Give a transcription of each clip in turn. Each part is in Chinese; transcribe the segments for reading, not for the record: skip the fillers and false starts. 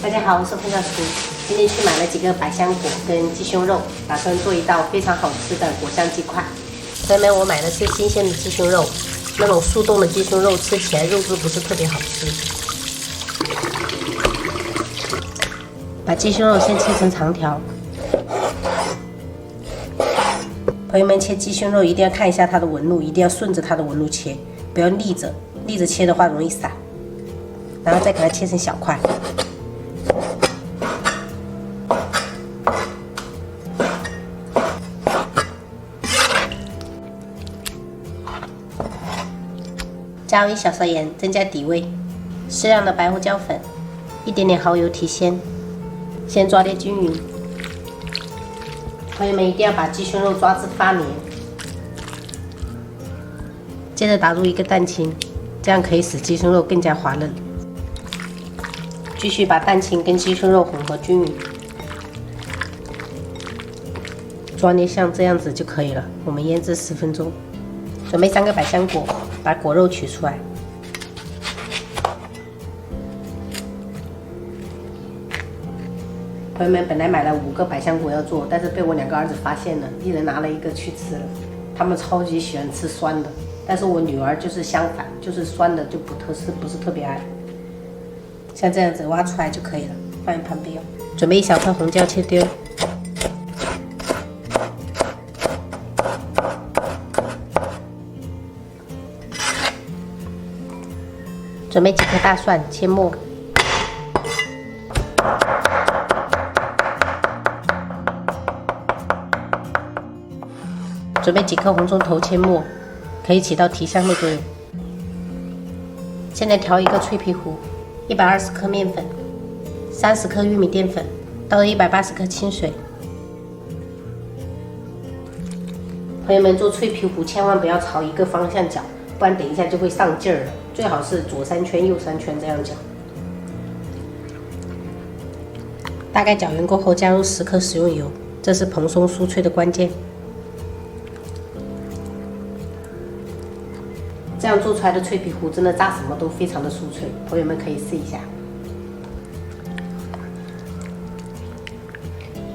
大家好，我是冯小厨。今天去买了几个百香果跟鸡胸肉，打算做一道非常好吃的果酱鸡块。朋友们，我买的是新鲜的鸡胸肉，那种速冻的鸡胸肉吃起来肉质不是特别好吃。把鸡胸肉先切成长条。朋友们，切鸡胸肉一定要看一下它的纹路，一定要顺着它的纹路切，不要逆着切的话容易散。然后再给它切成小块。加入1小勺盐，增加底味；适量的白胡椒粉，一点点蚝油提鲜。先抓捏均匀。朋友们一定要把鸡胸肉抓至发黏。接着打入1个蛋清，这样可以使鸡胸肉更加滑嫩。继续把蛋清跟鸡胸肉混合均匀，抓捏像这样子就可以了。我们腌制10分钟。准备3个百香果，把果肉取出来。朋友们，本来买了5个百香果要做，但是被我2个儿子发现了，一人拿了1个去吃了。他们超级喜欢吃酸的，但是我女儿就是相反，就是酸的就不是特别爱。像这样子挖出来就可以了，放一旁边。准备1小块红椒切丁。准备几颗大蒜切末，准备几颗红葱头切末，可以起到提香的作用。现在调一个脆皮糊，120克面粉，30克玉米淀粉，倒入180克清水。朋友们，做脆皮糊千万不要朝一个方向搅，不然等一下就会上劲儿了。最好是左3圈右3圈这样搅。大概搅匀过后，加入10克食用油，这是蓬松酥脆的关键。这样做出来的脆皮糊真的炸什么都非常的酥脆，朋友们可以试一下。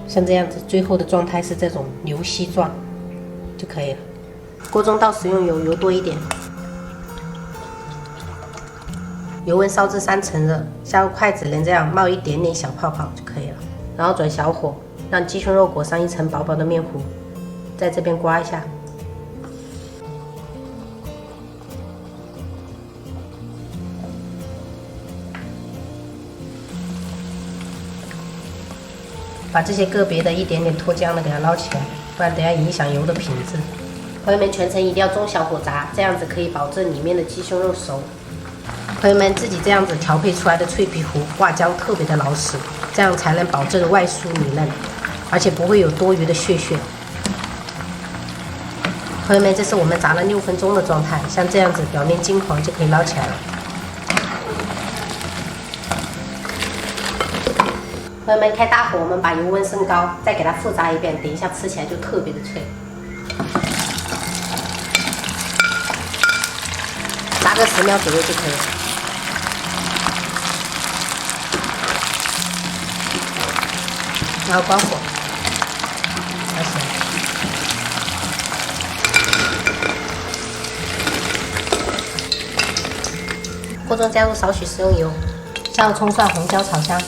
像这样子，最后的状态是这种流稀状就可以了。锅中倒食用油，油多一点。油温烧至3成热，下入筷子，能这样冒一点点小泡泡就可以了。然后转小火，让鸡胸肉裹上一层薄薄的面糊，在这边刮一下。把这些个别的一点点脱浆的给它捞起来，不然等下影响油的品质。朋友们，全程一定要中小火炸，这样子可以保证里面的鸡胸肉熟。朋友们，自己这样子调配出来的脆皮糊挂浆特别的牢实，这样才能保证外酥里嫩，而且不会有多余的屑屑。朋友们，这是我们炸了6分钟的状态，像这样子表面金黄就可以捞起来了。朋友们，开大火，我们把油温升高，再给它复炸一遍，等一下吃起来就特别的脆。炸个10秒左右就可以了。然后关火，烧起来。锅中加入少许食用油，加入葱蒜红椒炒香。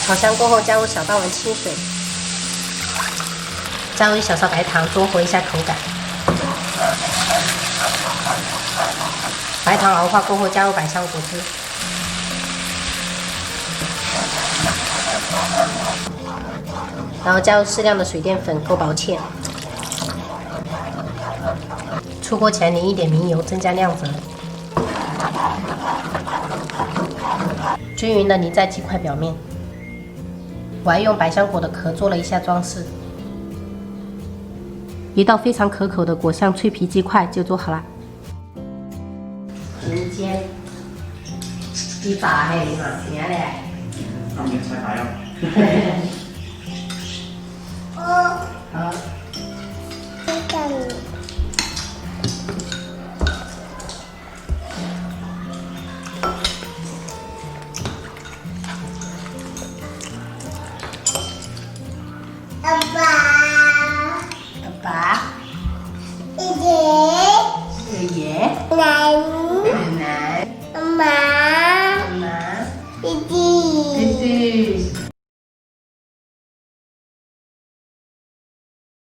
炒香过后，加入小半碗清水，加入1小勺白糖，中和一下口感。白糖熬化过后，加入百香果汁。然后加入适量的水淀粉勾薄芡，出锅前淋一点明油，增加亮泽，均匀的淋在鸡块表面。我还用百香果的壳做了一下装饰，一道非常可口的果酱脆皮鸡块就做好了。平煎，你炸还是嘛？甜嘞？当面菜还要。好。8。